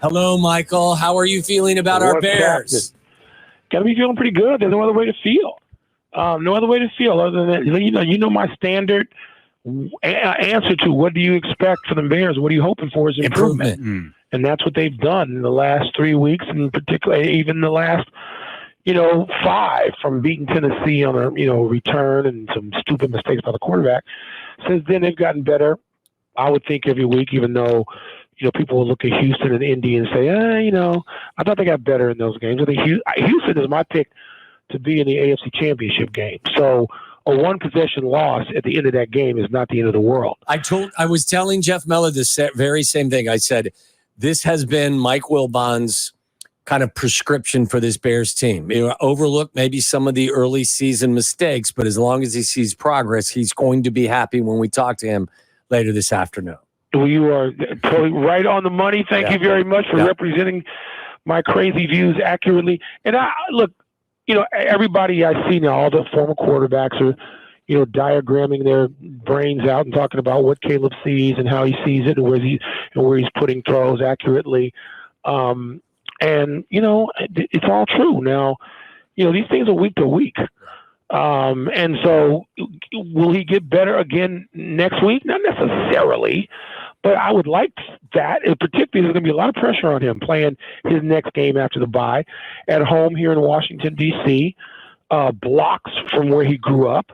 Hello, Michael. How are you feeling about our Bears? Got to be feeling pretty good. There's no other way to feel. No other way to feel other than that. You know my standard answer to what do you expect for the Bears? What are you hoping for is improvement. And that's what they've done in the last 3 weeks, and particularly even the last, 5 from beating Tennessee on a, return and some stupid mistakes by the quarterback. Since then, they've gotten better, I would think, every week, even though, people will look at Houston and Indy and say, I thought they got better in those games. I think Houston is my pick to be in the AFC Championship game. So a one-possession loss at the end of that game is not the end of the world. I was telling Jeff Meller this very same thing. I said, this has been Mike Wilbon's kind of prescription for this Bears team. Overlook maybe some of the early season mistakes, but as long as he sees progress, he's going to be happy when we talk to him later this afternoon. Well, you are totally right on the money. Thank you very much for representing my crazy views accurately. And look, everybody I see now, all the former quarterbacks are, diagramming their brains out and talking about what Caleb sees and how he sees it and where he's putting throws accurately. And, it's all true. Now, these things are week to week. And so will he get better again next week? Not necessarily, but I would like that. And particularly, there's going to be a lot of pressure on him playing his next game after the bye at home here in Washington, D.C., blocks from where he grew up.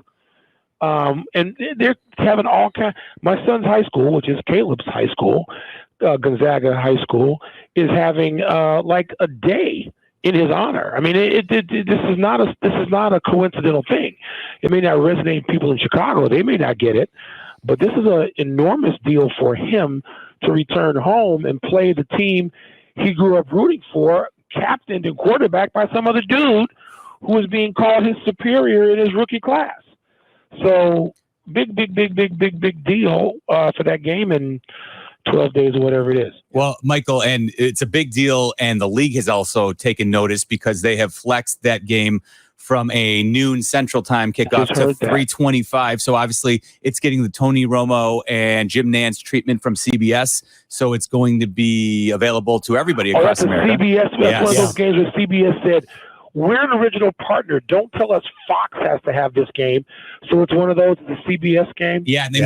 And they're having all kinds. My son's high school, which is Caleb's high school, Gonzaga High School, is having like a day in his honor. I mean, this is not a coincidental thing. It may not resonate with people in Chicago; they may not get it, but this is an enormous deal for him to return home and play the team he grew up rooting for, captained and quarterbacked by some other dude who was being called his superior in his rookie class. So big deal for that game in 12 days or whatever it is. Well, Michael, and it's a big deal, and the league has also taken notice because they have flexed that game from a noon Central Time kickoff to 3:25. So obviously it's getting the Tony Romo and Jim Nantz treatment from CBS. So it's going to be available to everybody across America. CBS, that's one of those games where CBS said, we're an original partner. Don't tell us Fox has to have this game. So it's one of those, the CBS game. Yeah, and they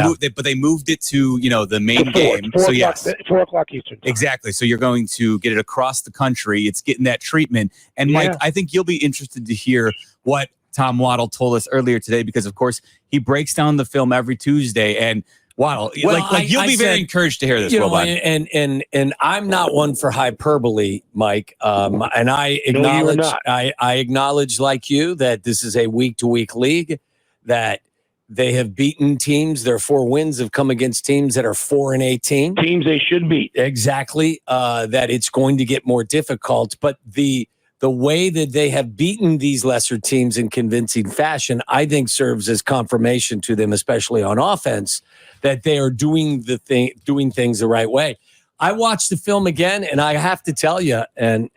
moved it to the main game. So yes, 4 o'clock Eastern time. Exactly. So you're going to get it across the country. It's getting that treatment. And Mike, I think you'll be interested to hear what Tom Waddle told us earlier today, because of course he breaks down the film every Tuesday. And Waddle, you'll be very encouraged to hear this, Wilbon. And I'm not one for hyperbole, Mike. And I acknowledge, I acknowledge, like you, that this is a week-to-week league, that they have beaten teams. Their 4 wins have come against teams that are 4-18. Teams they should beat. Exactly. That it's going to get more difficult. But the way that they have beaten these lesser teams in convincing fashion, I think serves as confirmation to them, especially on offense, that they are doing things the right way. I watched the film again, and I have to tell you, and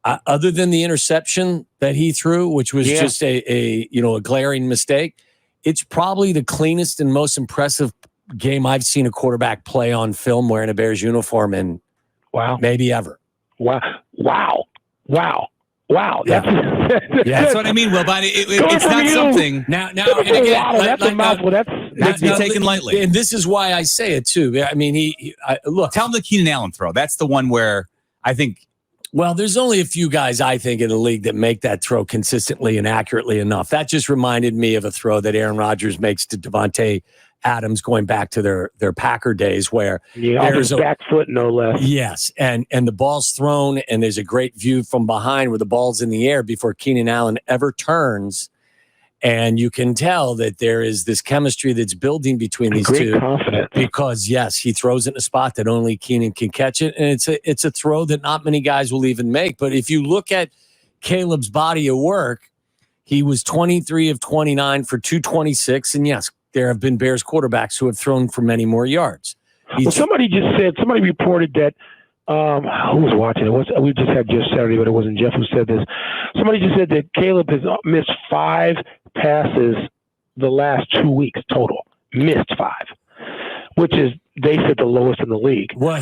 other than the interception that he threw, which was just a glaring mistake, it's probably the cleanest and most impressive game I've seen a quarterback play on film wearing a Bears uniform in maybe ever. Wow. That's what I mean, Wilbon. It's not something. Now, and again, that's a mouthful. That's be taken lightly. And this is why I say it too. I mean, look. Tell him the Keenan Allen throw. That's the one where I think. Well, there's only a few guys, I think, in the league that make that throw consistently and accurately enough. That just reminded me of a throw that Aaron Rodgers makes to Devontae Adams going back to their Packer days, where there's a back foot, no less. Yes, and the ball's thrown, and there's a great view from behind where the ball's in the air before Keenan Allen ever turns, and you can tell that there is this chemistry that's building between these two. Confidence. Because he throws it in a spot that only Keenan can catch it, and it's a throw that not many guys will even make. But if you look at Caleb's body of work, he was 23 of 29 for 226, and yes, there have been Bears quarterbacks who have thrown for many more yards. Somebody reported that, who was watching it? We just had Jeff Saturday, but it wasn't Jeff who said this. Somebody just said that Caleb has missed 5 passes the last 2 weeks total. Missed 5. which is, they said, the lowest in the league. Well,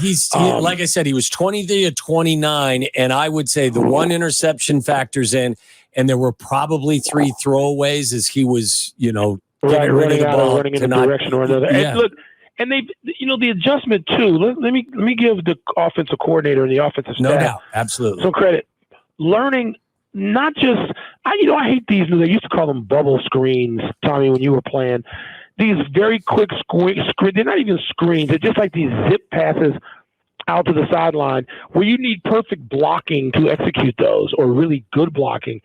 like I said, he was 23 of 29, and I would say the one interception factors in, and there were probably 3 throwaways as he was, getting rid of the ball, running in a direction or another. Yeah. And look, and they, the adjustment too. Let me give the offensive coordinator and the offensive staff, no doubt, absolutely, some credit. Learning, not just I hate these. They used to call them bubble screens, Tommy, when you were playing. These very quick screen. They're not even screens. They're just like these zip passes out to the sideline where you need perfect blocking to execute those, or really good blocking.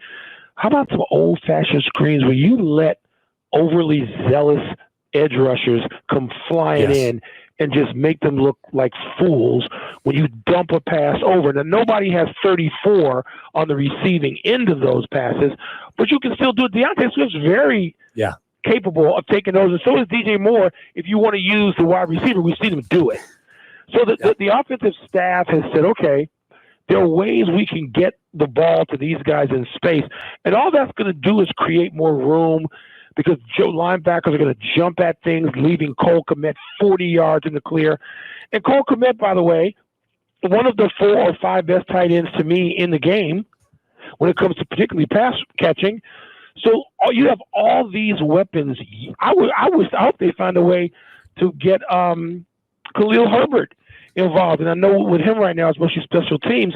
How about some old-fashioned screens where you let overly zealous edge rushers come flying in and just make them look like fools when you dump a pass over? Now, nobody has 34 on the receiving end of those passes, but you can still do it. Deontay Swift's very capable of taking those, and so is DJ Moore. If you want to use the wide receiver, we've seen him do it. So the offensive staff has said, okay, there are ways we can get the ball to these guys in space, and all that's going to do is create more room, because linebackers are going to jump at things, leaving Cole Kmet 40 yards in the clear. And Cole Kmet, by the way, one of the 4 or 5 best tight ends to me in the game when it comes to particularly pass catching. So you have all these weapons. I hope they find a way to get Khalil Herbert involved. And I know with him right now, especially special teams,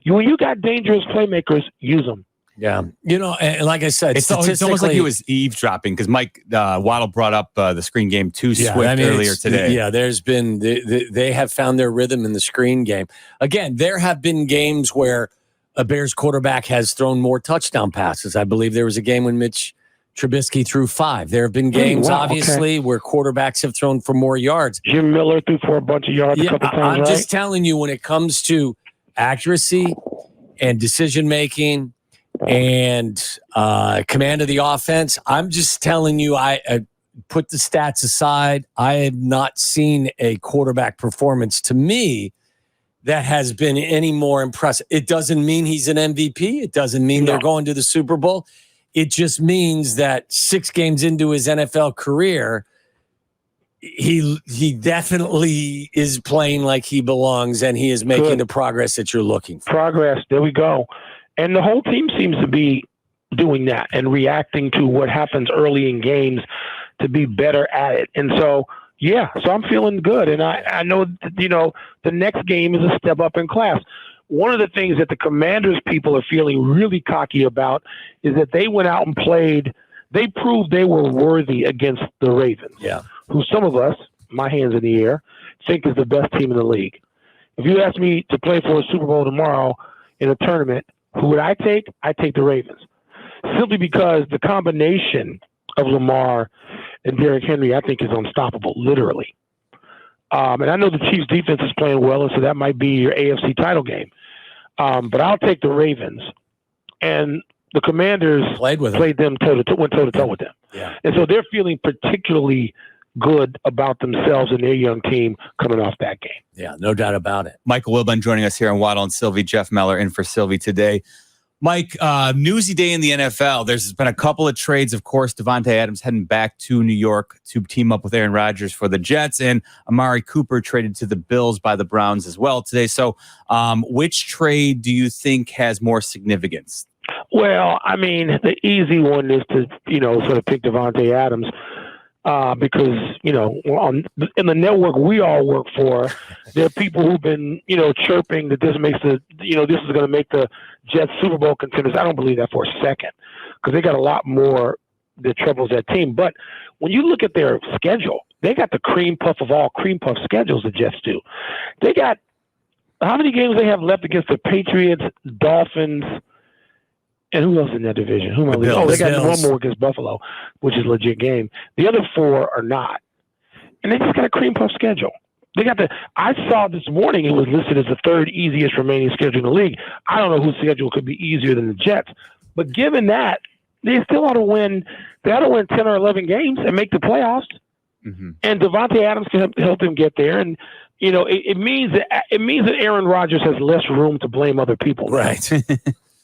when you got dangerous playmakers, use them. Yeah. And like I said, it's almost like he was eavesdropping, because Mike Waddle brought up the screen game too swift earlier today. Yeah, there's been they have found their rhythm in the screen game. Again, there have been games where a Bears quarterback has thrown more touchdown passes. I believe there was a game when Mitch Trubisky threw 5. There have been games, obviously, where quarterbacks have thrown for more yards. Jim Miller threw for a bunch of yards a couple times, I'm just telling you, when it comes to accuracy and decision-making and command of the offense, I'm just telling you, I put the stats aside. I have not seen a quarterback performance, to me, that has been any more impressive. It doesn't mean he's an MVP. It doesn't mean they're going to the Super Bowl. It just means that 6 games into his NFL career, he definitely is playing like he belongs, and he is making the progress that you're looking for. Progress. There we go. And the whole team seems to be doing that and reacting to what happens early in games to be better at it. And so, so I'm feeling good. And I know that, the next game is a step up in class. One of the things that the Commanders people are feeling really cocky about is that they went out and played. They proved they were worthy against the Ravens, who some of us, my hands in the air, think is the best team in the league. If you ask me to play for a Super Bowl tomorrow in a tournament, who would I take? I'd take the Ravens. Simply because the combination of Lamar and Derrick Henry, I think, is unstoppable, literally. And I know the Chiefs' defense is playing well, and so that might be your AFC title game. But I'll take the Ravens. And the Commanders went toe-to-toe with them. Yeah. And so they're feeling particularly good about themselves and their young team coming off that game. Yeah, no doubt about it. Michael Wilbon joining us here on Waddle and Silvy. Jeff Meller in for Silvy today. Mike, newsy day in the NFL. There's been a couple of trades, of course. Davante Adams heading back to New York to team up with Aaron Rodgers for the Jets, and Amari Cooper traded to the Bills by the Browns as well today. So which trade do you think has more significance? Well, I mean, the easy one is to, sort of pick Davante Adams. Because, in the network we all work for, there are people who've been, chirping that this makes this is going to make the Jets Super Bowl contenders. I don't believe that for a second, because they got a lot more that troubles that team. But when you look at their schedule, they got the cream puff of all cream puff schedules, the Jets do. They got, how many games they have left against the Patriots, Dolphins, and who else in that division? Who am I leaving? They got one more against Buffalo, which is a legit game. The other 4 are not. And they just got a cream puff schedule. They got I saw this morning it was listed as the 3rd easiest remaining schedule in the league. I don't know whose schedule could be easier than the Jets. But given that, they still ought to win. They ought to win 10 or 11 games and make the playoffs. Mm-hmm. And Davante Adams can help them get there. And, it means that Aaron Rodgers has less room to blame other people. Right.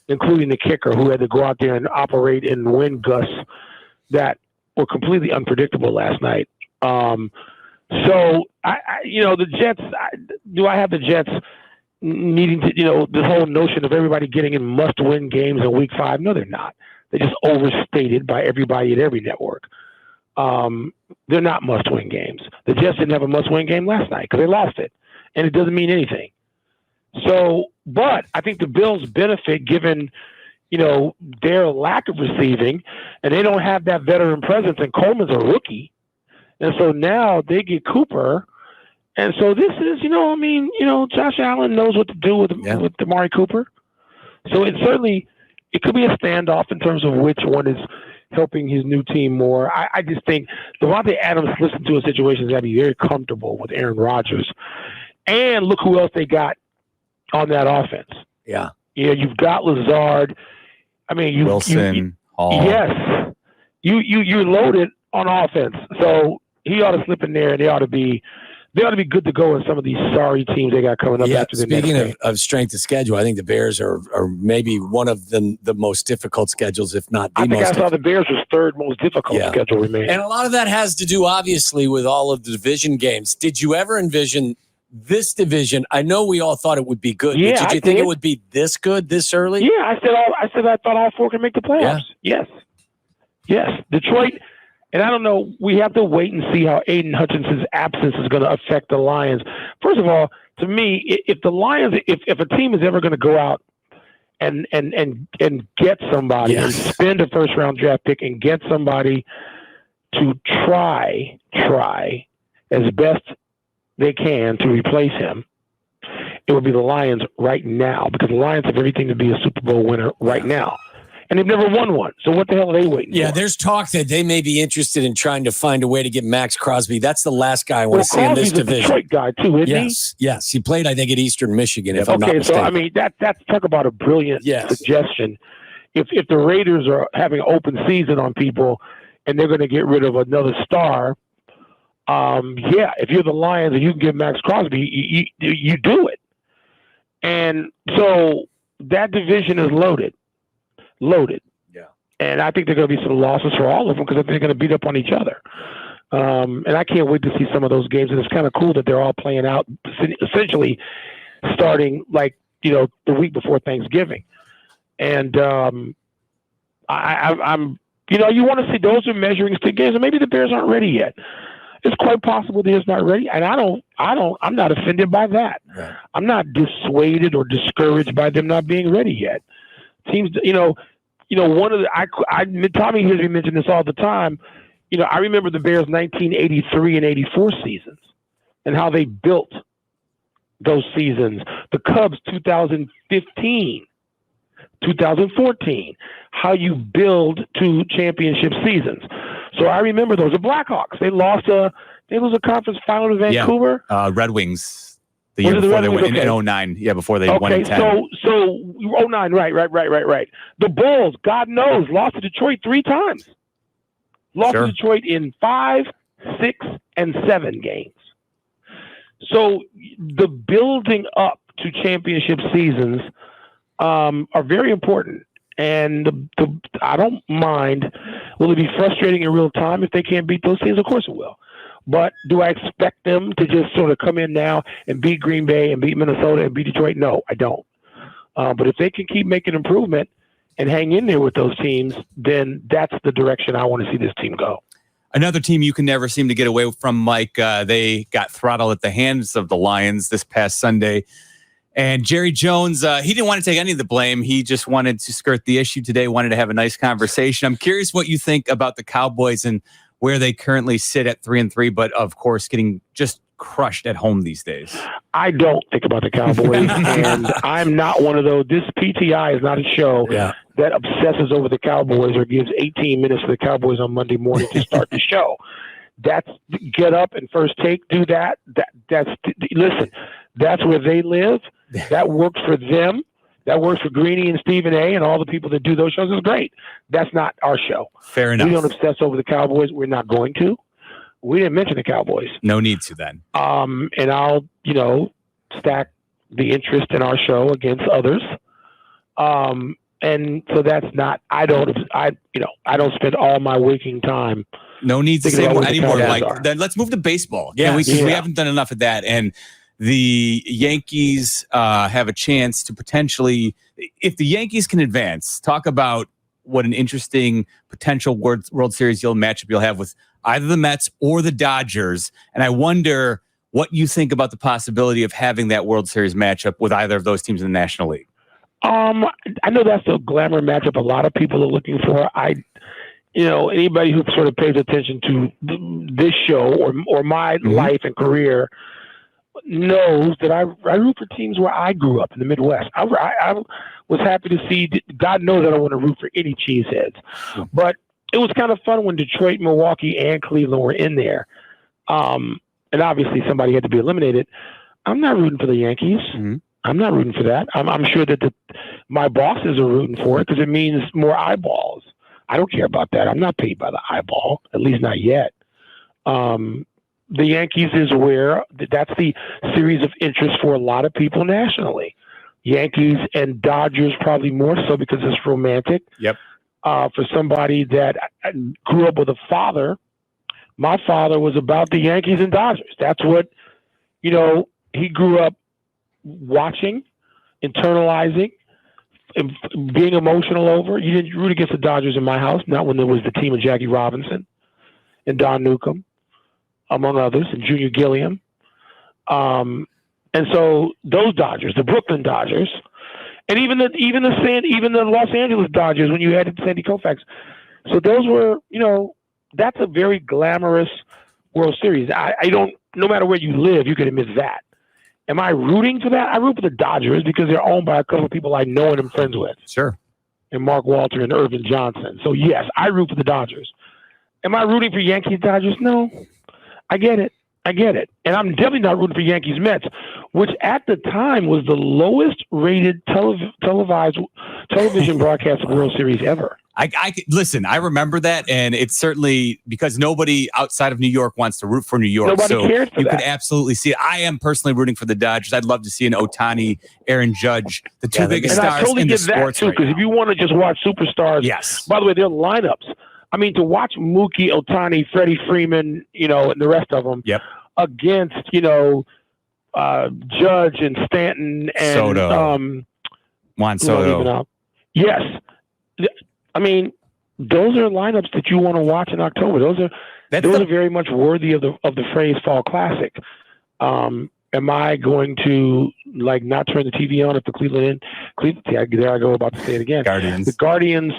Including the kicker, who had to go out there and operate in wind gusts that were completely unpredictable last night. So the Jets. Do I have the Jets needing to? This whole notion of everybody getting in must-win games in Week 5. No, they're not. They're just overstated by everybody at every network. They're not must-win games. The Jets didn't have a must-win game last night because they lost it, and it doesn't mean anything. So, but I think the Bills benefit given, their lack of receiving, and they don't have that veteran presence, and Coleman's a rookie. And so now they get Cooper. And so this is, Josh Allen knows what to do with Amari Cooper. So it could be a standoff in terms of which one is helping his new team more. I just think Devontae Adams listened to a situation that's got to be very comfortable with Aaron Rodgers. And look who else they got on that offense. Yeah. You've got Lazard. I mean, Wilson, Hall. Yes. You're loaded on offense. So he ought to slip in there, and they ought to be good to go in some of these sorry teams they got coming up after the next game. Speaking of strength of schedule, I think the Bears are maybe one of the most difficult schedules, if not the most. I saw the Bears was third most difficult schedule remaining. And a lot of that has to do, obviously, with all of the division games. Did you ever envision this division? I know we all thought it would be good. Yeah, but did you think it would be this good this early? Yeah, I said I thought all four could make the playoffs. Yeah. Yes. Detroit. And I don't know, we have to wait and see how Aiden Hutchinson's absence is going to affect the Lions. First of all, to me, if the Lions, if a team is ever going to go out and get somebody and spend a first-round draft pick and get somebody to try as best they can to replace him, it would be the Lions right now, because the Lions have everything to be a Super Bowl winner right now. And they've never won one. So what the hell are they waiting for? Yeah, there's talk that they may be interested in trying to find a way to get Max Crosby. That's the last guy I want to see in this division. Detroit guy too, isn't he? Yes. He played, I think, at Eastern Michigan, if I'm not mistaken. So I mean, that's talk about a brilliant suggestion. If the Raiders are having an open season on people and they're going to get rid of another star, if you're the Lions and you can get Max Crosby, you do it. And so that division is loaded. Yeah. And I think there are going to be some losses for all of them because I think they're going to beat up on each other. And I can't wait to see some of those games. And it's kind of cool that they're all playing out essentially starting the week before Thanksgiving. And I'm you want to see those are measuring stick games, and maybe the Bears aren't ready yet. It's quite possible they're not ready, and I'm not offended by that. Right. I'm not dissuaded or discouraged by them not being ready yet. Teams, one of the Tommy hears me mention this all the time. I remember the Bears' 1983 and 84 seasons and how they built those seasons. The Cubs 2015, 2014, how you build to championship seasons. So I remember those. The Blackhawks, they lose a conference final to Vancouver. Yeah. Red Wings. The year before they went in 2009. Yeah, before they won in 10. So 2009, right. The Bulls, God knows, lost to Detroit 3 times. Lost to Detroit in 5, 6, and 7 games. So the building up to championship seasons are very important. And I don't mind. Will it be frustrating in real time if they can't beat those teams? Of course it will. But do I expect them to just sort of come in now and beat Green Bay and beat Minnesota and beat Detroit? No, I don't. But if they can keep making improvement and hang in there with those teams, then that's the direction I want to see this team go. Another team you can never seem to get away from, Mike, they got throttled at the hands of the Lions this past Sunday. And Jerry Jones, he didn't want to take any of the blame. He just wanted to skirt the issue today, wanted to have a nice conversation. I'm curious what you think about the Cowboys and where they currently sit at 3-3, but of course getting just crushed at home these days. I don't think about the Cowboys, and I'm not one of those. This PTI is not a show that obsesses over the Cowboys or gives 18 minutes to the Cowboys on Monday morning to start the show. That's get up and first take, do that. Listen, that's where they live. That works for them. That works for Greeny and Stephen A. and all the people that do those shows. Is great. That's not our show. Fair enough. We don't obsess over the Cowboys. We're not going to. We didn't mention the Cowboys. No need to then. And I'll, stack the interest in our show against others. And so that's not. I don't spend all my waking time No need to thinking say about more what the anymore. Cowboys Like, are. then let's move to baseball. Yeah, We yeah. haven't done enough of that. And the Yankees have a chance to potentially, if the Yankees can advance, talk about what an interesting potential World Series matchup you'll have with either the Mets or the Dodgers. And I wonder what you think about the possibility of having that World Series matchup with either of those teams in the National League. I know that's the glamour matchup a lot of people are looking for. Anybody who sort of pays attention to this show or my life and career knows that I root for teams where I grew up in the Midwest. I was happy to see. God knows I don't want to root for any cheeseheads, but it was kind of fun when Detroit, Milwaukee, and Cleveland were in there. And obviously somebody had to be eliminated. I'm not rooting for the Yankees. Mm-hmm. I'm not rooting for that. I'm sure that my bosses are rooting for it because it means more eyeballs. I don't care about that. I'm not paid by the eyeball, at least not yet. The Yankees is where that's the series of interest for a lot of people nationally. Yankees and Dodgers probably more so because it's romantic. Yep. For somebody that grew up with a father, my father was about the Yankees and Dodgers. That's what, he grew up watching, internalizing, and being emotional over. You didn't root against the Dodgers in my house, not when there was the team of Jackie Robinson and Don Newcomb, among others, and Junior Gilliam. And so those Dodgers, the Brooklyn Dodgers, and even the Los Angeles Dodgers when you added Sandy Koufax. So those were, that's a very glamorous World Series. No matter where you live, you could miss that. Am I rooting for that? I root for the Dodgers because they're owned by a couple of people I know and am friends with. Sure. And Mark Walter and Irvin Johnson. So yes, I root for the Dodgers. Am I rooting for Yankees Dodgers? No. I get it. And I'm definitely not rooting for Yankees Mets, which at the time was the lowest rated televised television broadcast World Series ever. Listen, I remember that, and it's certainly because nobody outside of New York wants to root for New York. Nobody cares for you that. Could absolutely see it. I am personally rooting for the Dodgers. I'd love to see an Ohtani, Aaron Judge, the two biggest and stars I totally in the get that sports too, right because now. if you want to just watch superstars, Yes. By the way, their lineups. I mean, to watch Mookie, Ohtani, Freddie Freeman, and the rest of them. Yep. Against Judge and Stanton and Soto. Juan Soto. Yes, I mean those are lineups that you want to watch in October. Those are very much worthy of the phrase Fall Classic. Am I going to not turn the TV on if the Cleveland? There I go about to say it again. Guardians. The Guardians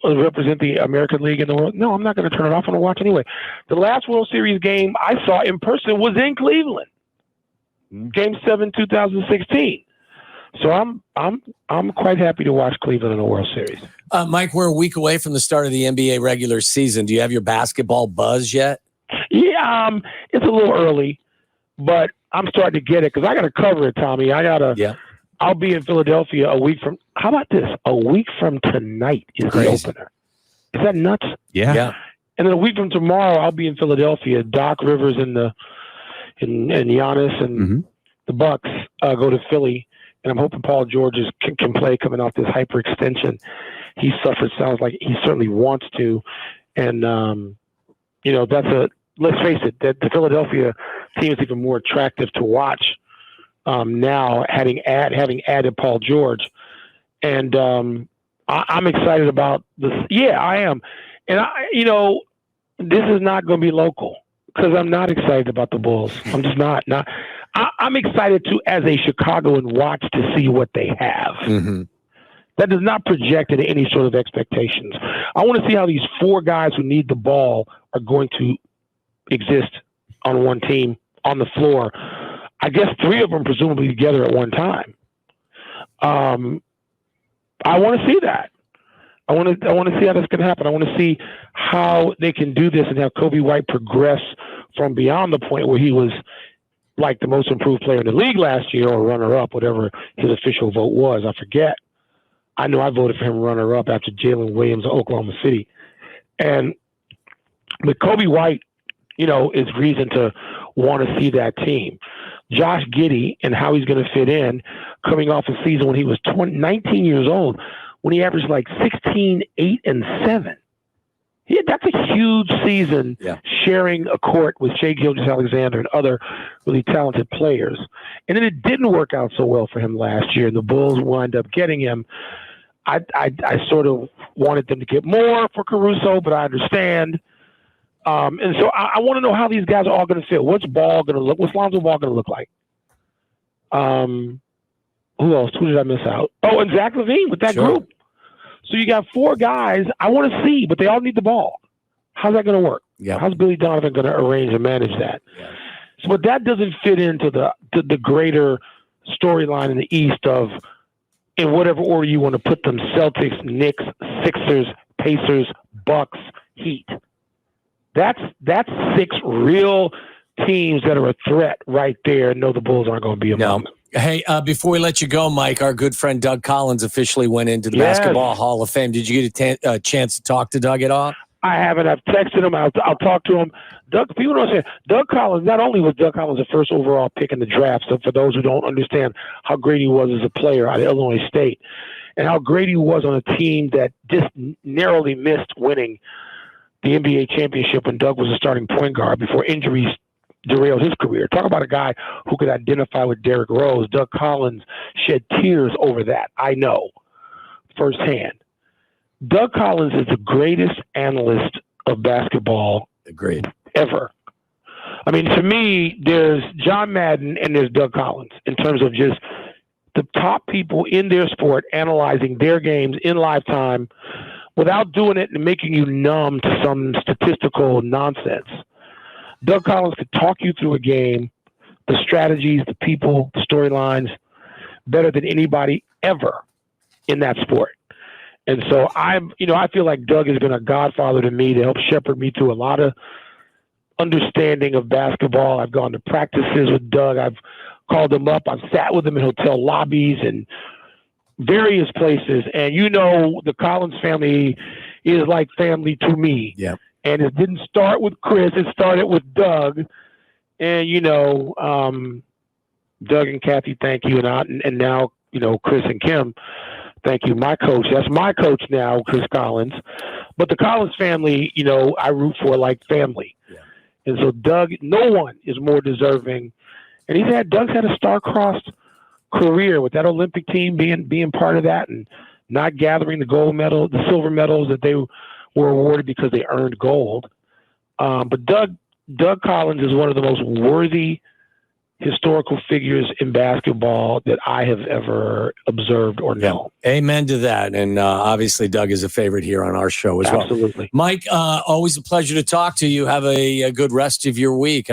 represent the American League in the world. No, I'm not going to turn it off. I'm going to watch anyway. The last World Series game I saw in person was in Cleveland, Game 7, 2016. So I'm quite happy to watch Cleveland in the World Series. Mike, we're a week away from the start of the NBA regular season. Do you have your basketball buzz yet? Yeah, it's a little early, but I'm starting to get it because I got to cover it, Tommy. I'll be in Philadelphia a week from. How about this? A week from tonight is the opener. Is that nuts? Yeah. And then a week from tomorrow, I'll be in Philadelphia. Doc Rivers and Giannis and the Bucks go to Philly, and I'm hoping Paul George can play coming off this hyperextension he suffered. Sounds like he certainly wants to, and that's let's face it, that the Philadelphia team is even more attractive to watch. Now having added Paul George, and I'm excited about this. Yeah, I am, and this is not going to be local because I'm not excited about the Bulls. I'm just not. I'm excited to, as a Chicagoan, watch to see what they have. Mm-hmm. That does not project into any sort of expectations. I want to see how these four guys who need the ball are going to exist on one team on the floor. I guess three of them presumably together at one time. I want to see that. I want to see how that's going to happen. I want to see how they can do this and have Kobe White progress from beyond the point where he was like the most improved player in the league last year or runner-up, whatever his official vote was. I forget. I know I voted for him runner-up after Jalen Williams of Oklahoma City. But Kobe White, is reason to want to see that team. Josh Giddey and how he's going to fit in coming off a season when he was 19 years old, when he averaged like 16, 8, and 7. That's a huge season sharing a court with Shai Gilgeous-Alexander and other really talented players. And then it didn't work out so well for him last year, and the Bulls wind up getting him. I sort of wanted them to get more for Caruso, but I understand. And so I want to know how these guys are all going to feel. What's Ball going to look? What's Lonzo Ball going to look like? Who else? Who did I miss out? Oh, and Zach LaVine with that group. So you got 4 guys I want to see, but they all need the ball. How's that going to work? Yeah. How's Billy Donovan going to arrange and manage that? Yeah. So, but that doesn't fit into the greater storyline in the East of, in whatever order you want to put them: Celtics, Knicks, Sixers, Pacers, Bucks, Heat. That's 6 real teams that are a threat right there. No, the Bulls aren't going to be among them. Hey, before we let you go, Mike, our good friend Doug Collins officially went into the Basketball Hall of Fame. Did you get a chance to talk to Doug at all? I haven't. I've texted him. I'll talk to him. People don't say Doug Collins. Not only was Doug Collins the first overall pick in the draft, so for those who don't understand how great he was as a player out of Illinois State, and how great he was on a team that just narrowly missed winning the NBA championship when Doug was a starting point guard before injuries derailed his career. Talk about a guy who could identify with Derrick Rose. Doug Collins shed tears over that. I know firsthand. Doug Collins is the greatest analyst of basketball ever. I mean, to me, there's John Madden and there's Doug Collins in terms of just the top people in their sport analyzing their games in lifetime without doing it and making you numb to some statistical nonsense. Doug Collins could talk you through a game, the strategies, the people, the storylines, better than anybody ever in that sport. And so I feel like Doug has been a godfather to me to help shepherd me through a lot of understanding of basketball. I've gone to practices with Doug. I've called him up. I've sat with him in hotel lobbies and various places. And the Collins family is like family to me. Yeah. And it didn't start with Chris. It started with Doug. And, Doug and Kathy, thank you. And now, Chris and Kim, thank you. My coach. That's my coach now, Chris Collins. But the Collins family, I root for like family. Yeah. And so Doug, no one is more deserving. And Doug's had a star-crossed career with that Olympic team being part of that and not gathering the silver medals that they were awarded because they earned gold. But Doug Collins is one of the most worthy historical figures in basketball that I have ever observed or known. Amen to that. And obviously Doug is a favorite here on our show as well. Absolutely. Mike, always a pleasure to talk to you. Have a good rest of your week.